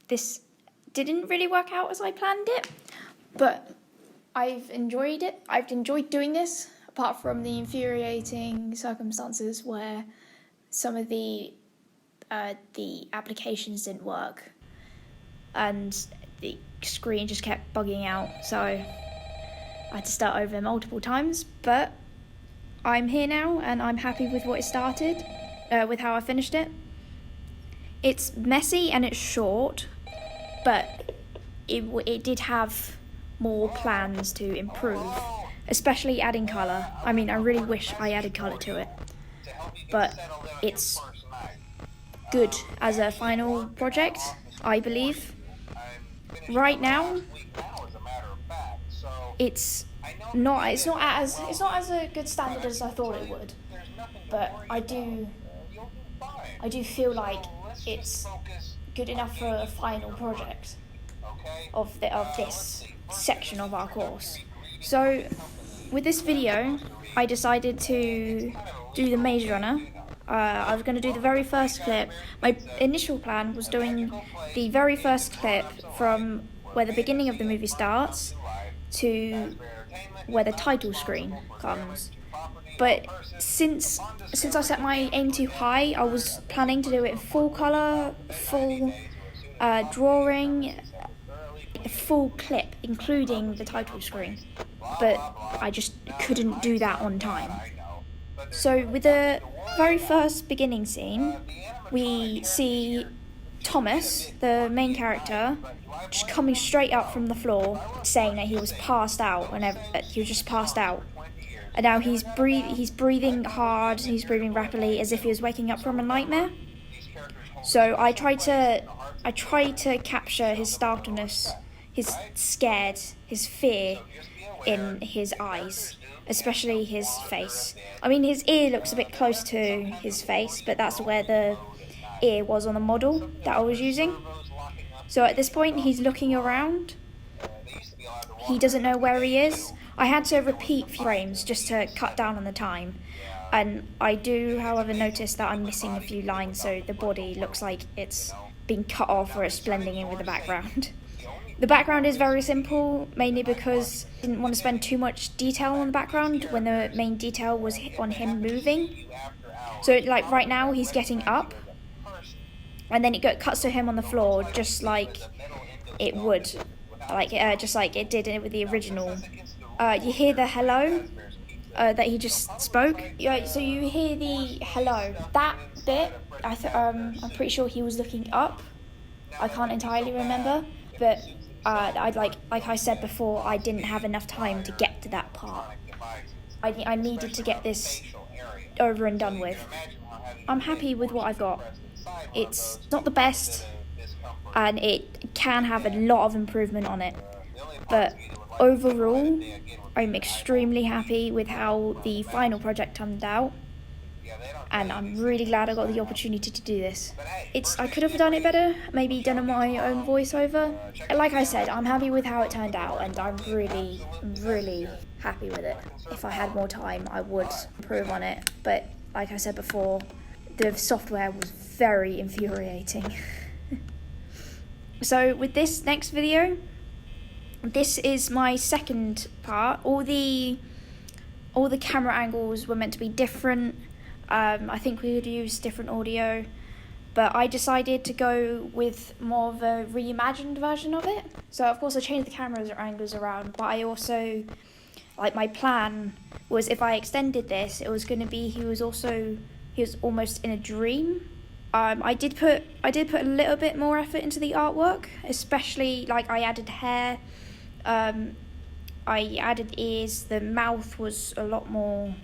this didn't really work out as I planned it, but I've enjoyed it. I've enjoyed doing this, apart from the infuriating circumstances where some of the applications didn't work and the screen just kept bugging out, so I had to start over multiple times. But I'm here now and I'm happy with what it started, with how I finished it. It's messy and it's short, but it did have more plans to improve, especially adding colour. I mean, I really wish I added colour to it, but it's good as a final project, I believe. Right now, it's not as a good standard as I thought it would, but I do feel like it's good enough for a final project of this section of our course. So with this video, I decided to do the Maze Runner. I was going to do the very first clip. My initial plan was doing the very first clip from where the beginning of the movie starts to where the title screen comes. But since I set my aim too high, I was planning to do it in full colour, full drawing, a full clip, including the title screen. But I just couldn't do that on time. So with the very first beginning scene, we see Thomas, the main character, just coming straight up from the floor, saying that he was passed out, he was just passed out. And now he's breathing hard, he's breathing rapidly, as if he was waking up from a nightmare. So I tried to capture his startledness, his scared, his fear in his eyes, especially his face. I mean, his ear looks a bit close to his face, but that's where the ear was on the model that I was using. So at this point, he's looking around. He doesn't know where he is. I had to repeat frames just to cut down on the time. And I do, however, notice that I'm missing a few lines, so the body looks like it's being cut off or it's blending in with the background. The background is very simple, mainly because I didn't want to spend too much detail on the background when the main detail was on him moving. So like right now he's getting up, and then it cuts to him on the floor, just like it would, just like it did with the original. You hear the hello that he just spoke. Yeah, so you hear the hello. That bit, I'm pretty sure he was looking up. I can't entirely remember, but like I said before, I didn't have enough time to get to that part. I needed to get this over and done with. I'm happy with what I've got. It's not the best, and it can have a lot of improvement on it, but overall, I'm extremely happy with how the final project turned out, and I'm really glad I got the opportunity to do this. I could have done it better, maybe done my own voiceover. Like I said, I'm happy with how it turned out, and I'm really happy with it. If I had more time, I would improve on it, but like I said before, the software was very infuriating. So with this next video, this is my second part. All the camera angles were meant to be different. I think we would use different audio, but I decided to go with more of a reimagined version of it. So of course I changed the camera angles around, but I also, like, my plan was if I extended this, it was going to be he was almost in a dream. I did put a little bit more effort into the artwork, especially like I added hair, I added ears. The mouth was a lot more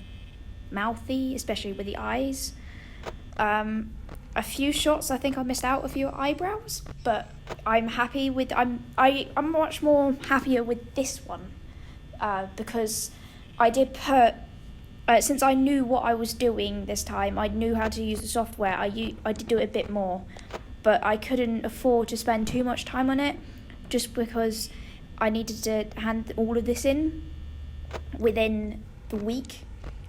mouthy, especially with the eyes. A few shots I think I missed out a few eyebrows, but I'm happy with I'm much more happier with this one, because I did put since I knew what I was doing this time, I knew how to use the software, I did do it a bit more, but I couldn't afford to spend too much time on it just because I needed to hand all of this in within the week.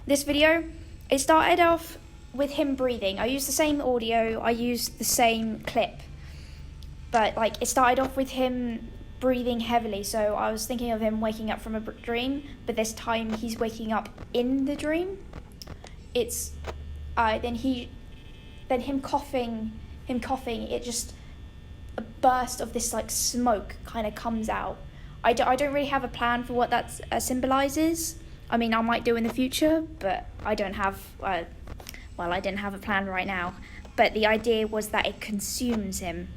This video, it started off with him breathing. I used the same audio, I used the same clip, But like it started off with him breathing heavily, so I was thinking of him waking up from a dream, but this time he's waking up in the dream. It's then him coughing, it just, a burst of this like smoke kind of comes out. I don't really have a plan for what that symbolizes. I mean, I might do in the future, but I don't have, I didn't have a plan right now. But the idea was that it consumes him.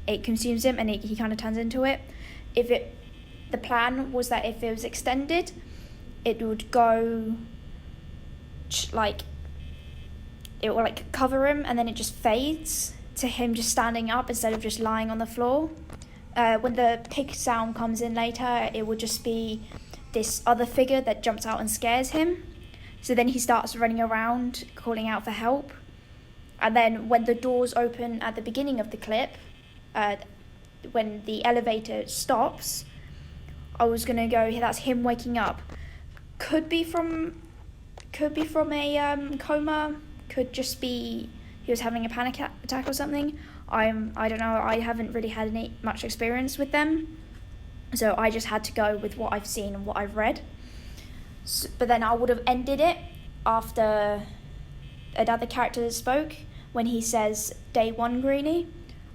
It consumes him and he kind of turns into it. The plan was that if it was extended, it would go, like, it will like cover him and then it just fades to him just standing up instead of just lying on the floor. When the pig sound comes in later, it will just be this other figure that jumps out and scares him. So then he starts running around, calling out for help. And then when the doors open at the beginning of the clip, when the elevator stops, I was gonna go, that's him waking up. Could be from a coma. Could just be he was having a panic attack or something. I don't know. I haven't really had much experience with them, so I just had to go with what I've seen and what I've read. So, but then I would have ended it after another character spoke when he says "Day 1, Greenie."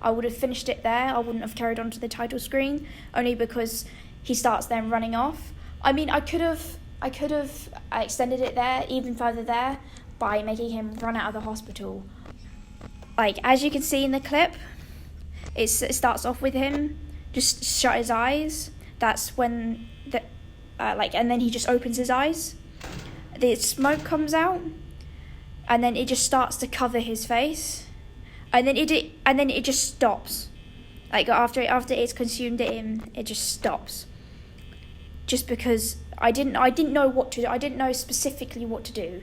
I would have finished it there. I wouldn't have carried on to the title screen, only because he starts then running off. I mean, I could have extended it there, even further there, by making him run out of the hospital. Like, as you can see in the clip, it starts off with him just shut his eyes. That's when and then he just opens his eyes. The smoke comes out, and then it just starts to cover his face, and then it just stops. Like after it's consumed him, it just stops. Just because I didn't know what to do. I didn't know specifically what to do.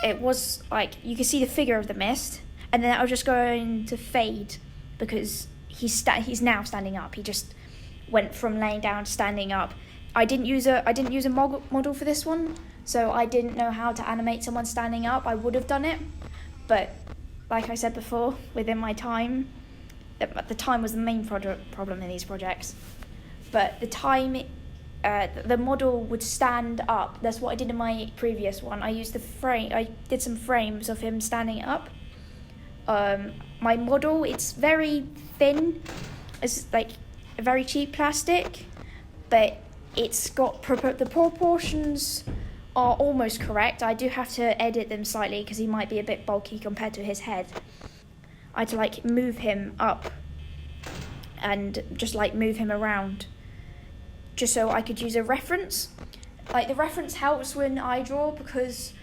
It was like you could see the figure of the mist, and then I was just going to fade because he's now standing up. He just went from laying down to standing up. I didn't use a model for this one, so I didn't know how to animate someone standing up. I would have done it, but like I said before, within my time, the time was the main problem in these projects. But the time, the model would stand up. That's what I did in my previous one. I did some frames of him standing up. My model, it's very thin. It's like a very cheap plastic, but it's got the proportions are almost correct. I do have to edit them slightly because he might be a bit bulky compared to his head. I had to like move him up and just like move him around just so I could use a reference. Like the reference helps when I draw because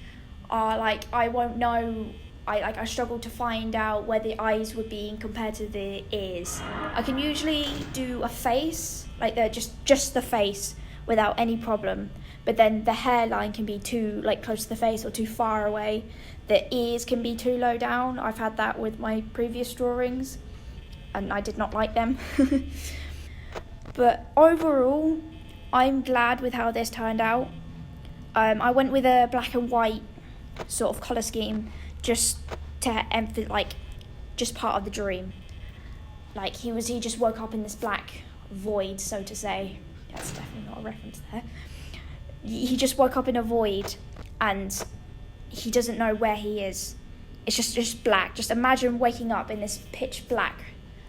I won't know. I struggle to find out where the eyes would be compared to the ears. I can usually do a face, like just the face without any problem. But then the hairline can be too like close to the face or too far away. The ears can be too low down. I've had that with my previous drawings and I did not like them. But overall, I'm glad with how this turned out. I went with a black and white sort of colour scheme just to emphasize, like, just part of the dream. Like, he just woke up in this black void, so to say. That's definitely not a reference there. He just woke up in a void, and he doesn't know where he is. It's just black. Just imagine waking up in this pitch black.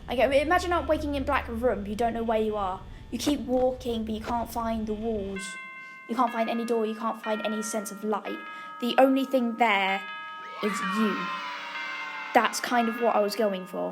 Like, imagine not waking in black room. You don't know where you are. You keep walking, but you can't find the walls. You can't find any door. You can't find any sense of light. The only thing there is you. That's kind of what I was going for.